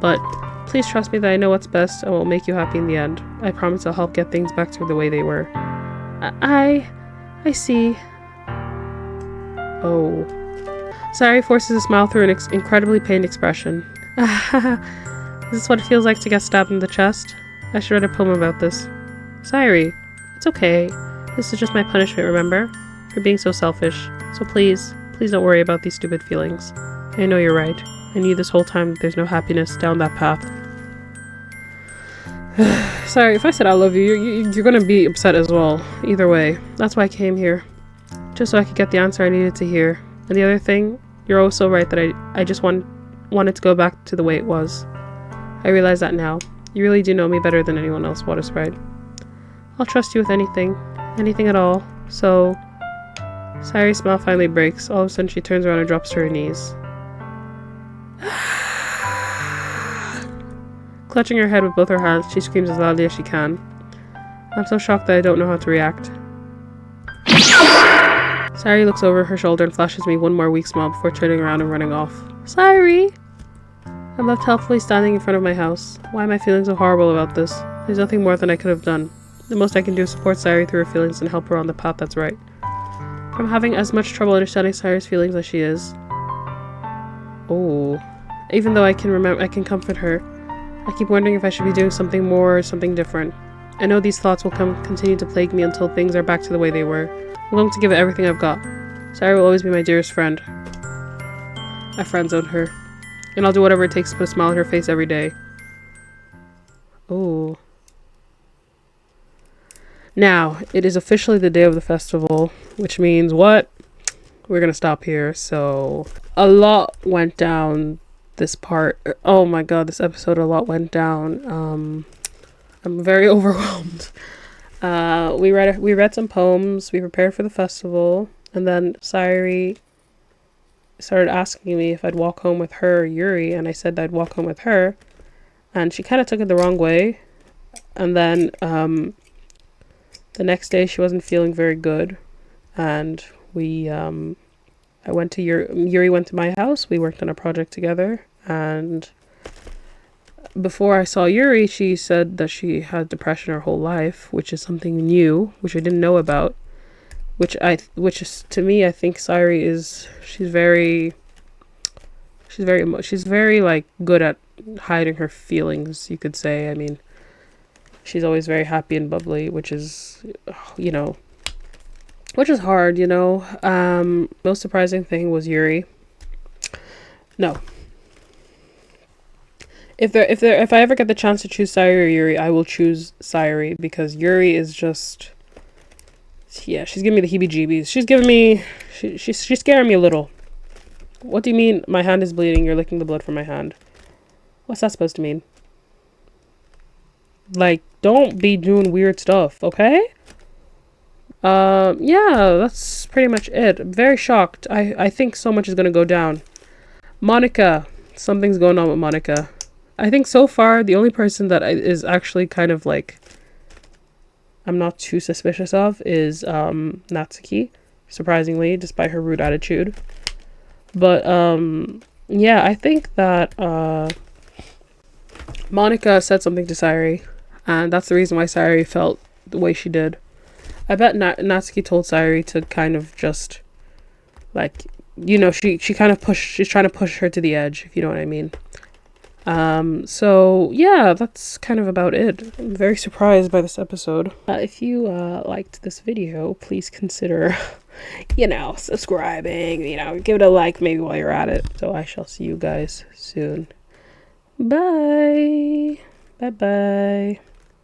but please trust me that I know what's best and will make you happy in the end. I promise I'll help get things back to the way they were. I see. Oh. Sayuri forces a smile through an incredibly pained expression. Is this what it feels like to get stabbed in the chest? I should write a poem about this. Sayuri, it's okay. This is just my punishment, remember? For being so selfish. So please don't worry about these stupid feelings. I know you're right. I knew this whole time that there's no happiness down that path. Sorry, if I said I love you, you're gonna be upset as well. Either way. That's why I came here. Just so I could get the answer I needed to hear. And the other thing, you're also right that I just wanted to go back to the way it was. I realize that now. You really do know me better than anyone else, Water Sprite. I'll trust you with anything. Anything at all. So... Sayuri's smile finally breaks. All of a sudden she turns around and drops to her knees. Clutching her head with both her hands, she screams as loudly as she can. I'm so shocked that I don't know how to react. Sayuri looks over her shoulder and flashes me one more weak smile before turning around and running off. Sayuri! I'm left helpfully standing in front of my house. Why am I feeling so horrible about this? There's nothing more than I could have done. The most I can do is support Sayuri through her feelings and help her on the path that's right. I'm having as much trouble understanding Sayuri's feelings as she is. Oh. Even though I can comfort her, I keep wondering if I should be doing something more or something different. I know these thoughts will continue to plague me until things are back to the way they were. I'm going to give it everything I've got. Sayuri will always be my dearest friend. I friend-zoned her. And I'll do whatever it takes to put a smile on her face every day. Oh. Now, it is officially the day of the festival, which means what? We're gonna stop here. So, a lot went down this part. Oh my god, this episode, a lot went down. I'm very overwhelmed. We read some poems, we prepared for the festival, and then Sayuri started asking me if I'd walk home with her or Yuri, and I said that I'd walk home with her, and she kind of took it the wrong way. And then the next day she wasn't feeling very good, and I went to Yuri went to my house. We worked on a project together, and before I saw Yuri, she said that she had depression her whole life, which is something new, which I didn't know about. Which is, to me, I think Sayuri is, she's very like good at hiding her feelings, you could say. I mean, She's always very happy and bubbly, which is, you know, which is hard, you know. Most surprising thing was Yuri. No. If I ever get the chance to choose Sayuri or Yuri, I will choose Sayuri, because Yuri is just, yeah, she's giving me the heebie-jeebies. She's giving me, she's scaring me a little. What do you mean my hand is bleeding? You're licking the blood from my hand. What's that supposed to mean? Like, don't be doing weird stuff, okay? Yeah, that's pretty much it. I'm very shocked. I think so much is gonna go down. Monica. Something's going on with Monica. I think so far the only person that is actually kind of like I'm not too suspicious of is Natsuki, surprisingly, despite her rude attitude. But yeah, I think that Monica said something to Sayuri, and that's the reason why Sayuri felt the way she did. I bet Natsuki told Sayuri to kind of just, like, you know, she's trying to push her to the edge, if you know what I mean. So yeah, that's kind of about it. I'm very surprised by this episode. If you liked this video, please consider, you know, subscribing, you know, give it a like maybe while you're at it. So I shall see you guys soon. Bye. Bye bye.